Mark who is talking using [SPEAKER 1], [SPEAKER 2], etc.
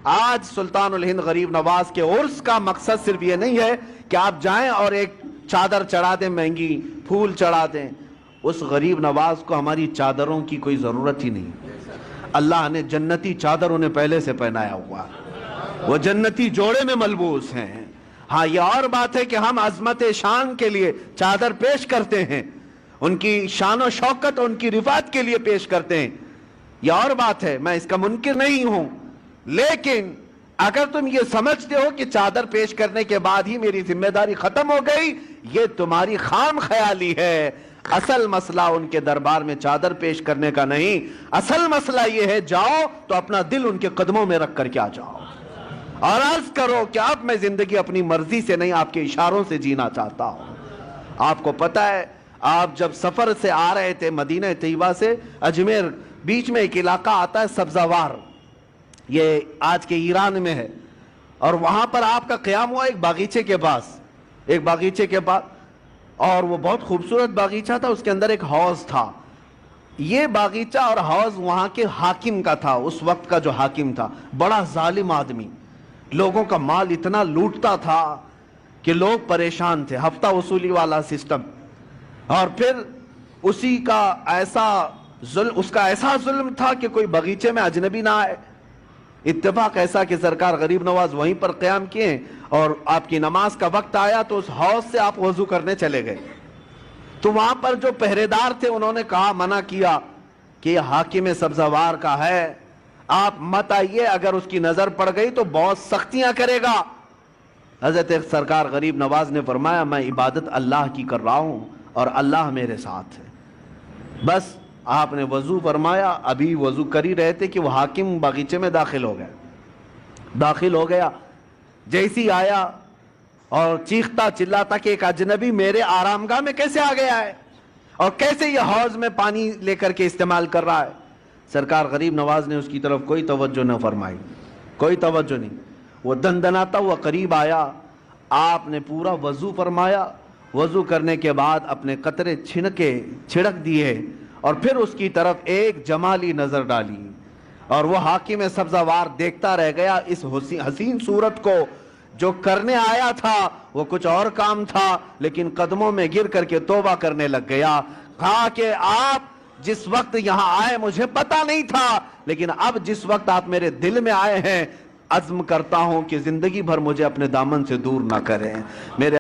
[SPEAKER 1] آج سلطان الہند غریب نواز کے عرس کا مقصد صرف یہ نہیں ہے کہ آپ جائیں اور ایک چادر چڑھا دیں مہنگی، پھول چڑھا دیں. اس غریب نواز کو ہماری چادروں کی کوئی ضرورت ہی نہیں. اللہ نے جنتی چادر انہیں پہلے سے پہنایا ہوا، وہ جنتی جوڑے میں ملبوس ہیں. ہاں یہ اور بات ہے کہ ہم عظمت شان کے لیے چادر پیش کرتے ہیں، ان کی شان و شوکت اور ان کی رفعت کے لیے پیش کرتے ہیں، یہ اور بات ہے، میں اس کا منکر نہیں ہوں. لیکن اگر تم یہ سمجھتے ہو کہ چادر پیش کرنے کے بعد ہی میری ذمہ داری ختم ہو گئی، یہ تمہاری خام خیالی ہے. اصل مسئلہ ان کے دربار میں چادر پیش کرنے کا نہیں، اصل مسئلہ یہ ہے جاؤ تو اپنا دل ان کے قدموں میں رکھ کر کے آ جاؤ اور عرض کرو کہ اب میں زندگی اپنی مرضی سے نہیں، آپ کے اشاروں سے جینا چاہتا ہوں. آپ کو پتہ ہے آپ جب سفر سے آ رہے تھے مدینہ طیبہ سے اجمیر، بیچ میں ایک علاقہ آتا ہے سبزوار، یہ آج کے ایران میں ہے، اور وہاں پر آپ کا قیام ہوا ایک باغیچے کے پاس، اور وہ بہت خوبصورت باغیچہ تھا. اس کے اندر ایک حوض تھا. یہ باغیچہ اور حوض وہاں کے حاکم کا تھا، اس وقت کا جو حاکم تھا، بڑا ظالم آدمی، لوگوں کا مال اتنا لوٹتا تھا کہ لوگ پریشان تھے. ہفتہ وصولی والا سسٹم، اور پھر اس کا ایسا ظلم تھا کہ کوئی باغیچے میں اجنبی نہ آئے. اتفاق ایسا کہ سرکار غریب نواز وہیں پر قیام کیے، اور آپ کی نماز کا وقت آیا تو اس حوض سے آپ وضو کرنے چلے گئے. تو وہاں پر جو پہرے دار تھے انہوں نے کہا، منع کیا کہ یہ حاکم سبزوار کا ہے، آپ مت آئیے، اگر اس کی نظر پڑ گئی تو بہت سختیاں کرے گا. حضرت سرکار غریب نواز نے فرمایا، میں عبادت اللہ کی کر رہا ہوں اور اللہ میرے ساتھ ہے. بس آپ نے وضو فرمایا، ابھی وضو کر ہی رہے تھے کہ وہ حاکم باغیچے میں داخل ہو گیا. جیسی آیا اور چیختا چلاتا کہ ایک اجنبی میرے آرامگاہ میں کیسے آ گیا ہے اور کیسے یہ حوض میں پانی لے کر کے استعمال کر رہا ہے. سرکار غریب نواز نے اس کی طرف کوئی توجہ نہ فرمائی، کوئی توجہ نہیں. وہ دندناتا ہوا قریب آیا، آپ نے پورا وضو فرمایا. وضو کرنے کے بعد اپنے قطرے چھڑک دیے اور پھر اس کی طرف ایک جمالی نظر ڈالی، اور وہ حاکم سبزوار دیکھتا رہ گیا اس حسین صورت کو. جو کرنے آیا تھا وہ کچھ اور کام تھا، لیکن قدموں میں گر کر کے توبہ کرنے لگ گیا. کہا کہ آپ جس وقت یہاں آئے مجھے پتا نہیں تھا، لیکن اب جس وقت آپ میرے دل میں آئے ہیں، عزم کرتا ہوں کہ زندگی بھر مجھے اپنے دامن سے دور نہ کریں. میرے